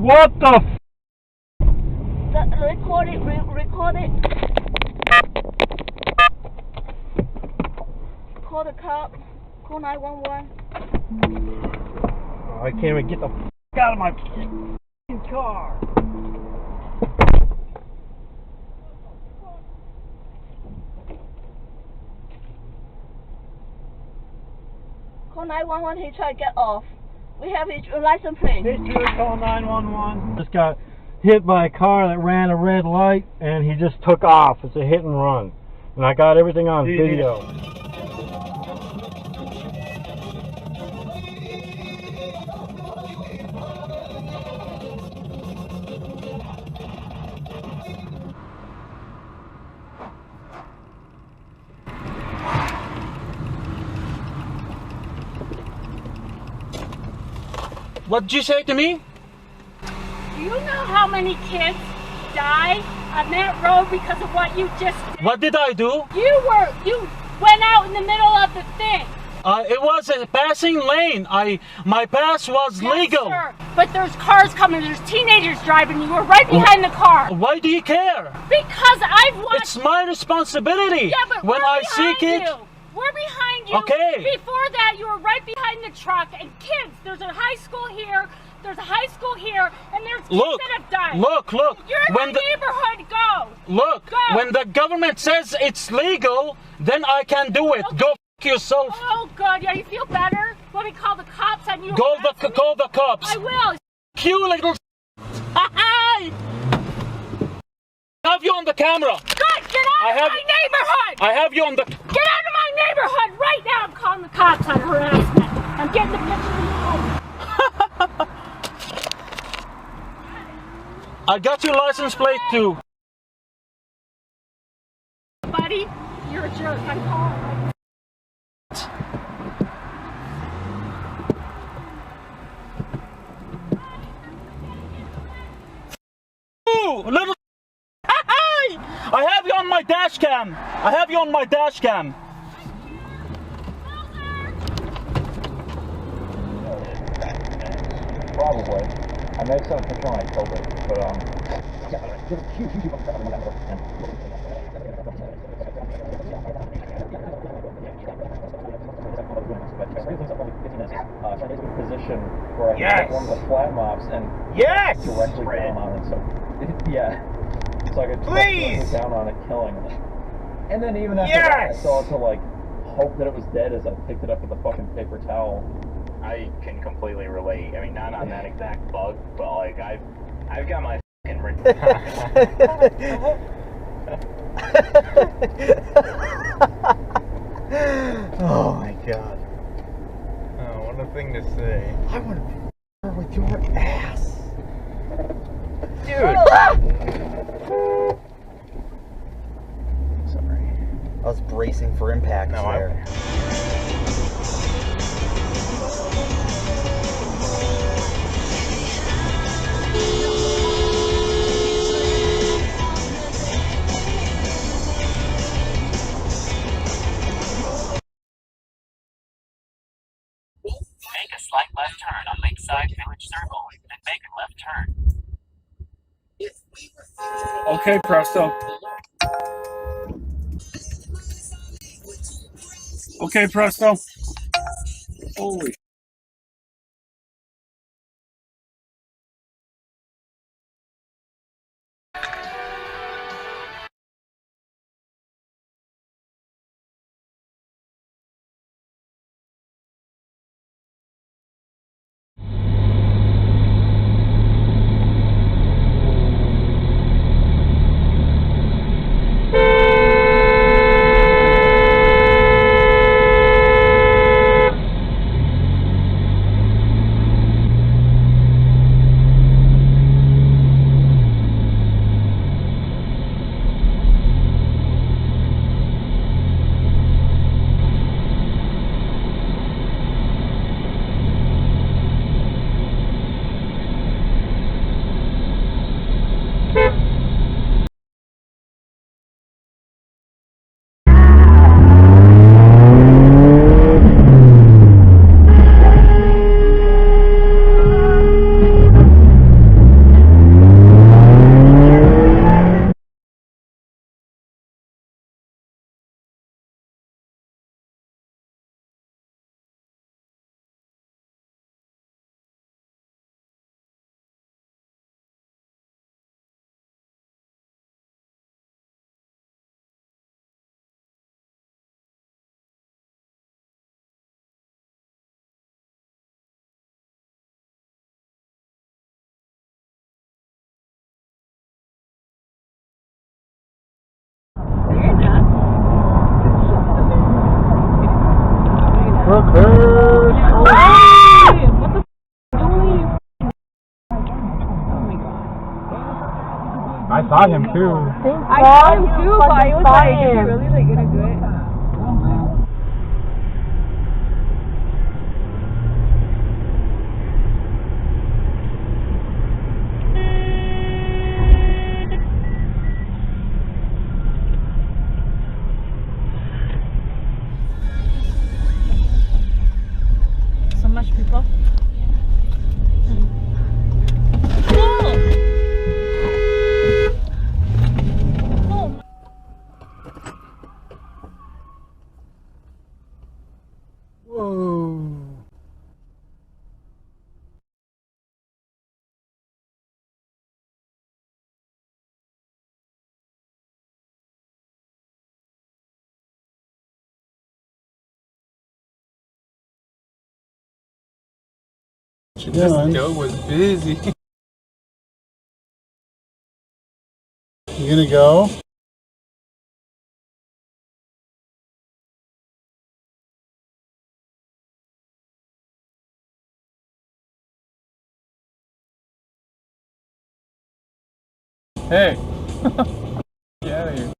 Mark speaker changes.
Speaker 1: What the f?
Speaker 2: Record it, record it. Call the cop. Call 911.
Speaker 1: Oh, I can't even get the f out of my car.
Speaker 2: Call 911. He tried to get off. We have his license plate.
Speaker 1: Call 911. Just got hit by a car that ran a red light, and he just took off. It's a hit and run, and I got everything on video. What did you say to me?
Speaker 3: Do you know how many kids die on that road because of what you just did?
Speaker 1: What did I do?
Speaker 3: You went out in the middle of the thing.
Speaker 1: It was a passing lane. My pass was legal.
Speaker 3: Sir. But there's cars coming. There's teenagers driving. You were right behind the car.
Speaker 1: Why do you care?
Speaker 3: Because I've watched.
Speaker 1: It's my responsibility.
Speaker 3: Yeah, but
Speaker 1: when I see kids.
Speaker 3: We're behind you.
Speaker 1: Okay.
Speaker 3: Before that, you were right behind the truck. And kids, there's a high school here. There's a high school here, and there's kids that have died.
Speaker 1: Look.
Speaker 3: You're in my neighborhood. Go.
Speaker 1: Look.
Speaker 3: Go.
Speaker 1: When the government says it's legal, then I can do it. Okay. Go f yourself.
Speaker 3: Oh God, yeah, you feel better? Let me call the cops on you.
Speaker 1: Call the cops.
Speaker 3: I will.
Speaker 1: You little. I have you on the camera.
Speaker 3: Good, get out of my neighborhood.
Speaker 1: I have you on the.
Speaker 3: Get out of my neighborhood right now. I'm calling the cops on harassment. I'm getting the picture of you.
Speaker 1: I got your license plate too.
Speaker 3: Buddy, you're a jerk. I'm calling.
Speaker 1: Ooh, little. I have you on my dash cam.
Speaker 4: Probably. I may have sent a picture when I killed it, but position where I can get one of the flat mobs and directly down on it. So so I could just down on it, killing it. And then even after that, I still had to like hope that it was dead as I picked it up with a fucking paper towel.
Speaker 5: I can completely relate. I mean, not on that exact bug, but like I've got my fucking
Speaker 6: Oh my god. Oh, what a thing to say. I want to with your ass. Dude. Sorry. I was bracing for impact there.
Speaker 7: Make a slight left turn on Lakeside Village Circle, then make a left turn.
Speaker 1: Okay, Presto. Okay, Presto. Holy. Prepare. I saw him too.
Speaker 8: I saw him too, but I was like, is he really like gonna do it? So much people.
Speaker 1: Whoa.
Speaker 6: This goat was busy.
Speaker 1: You gonna go?
Speaker 6: Hey! Get out of here.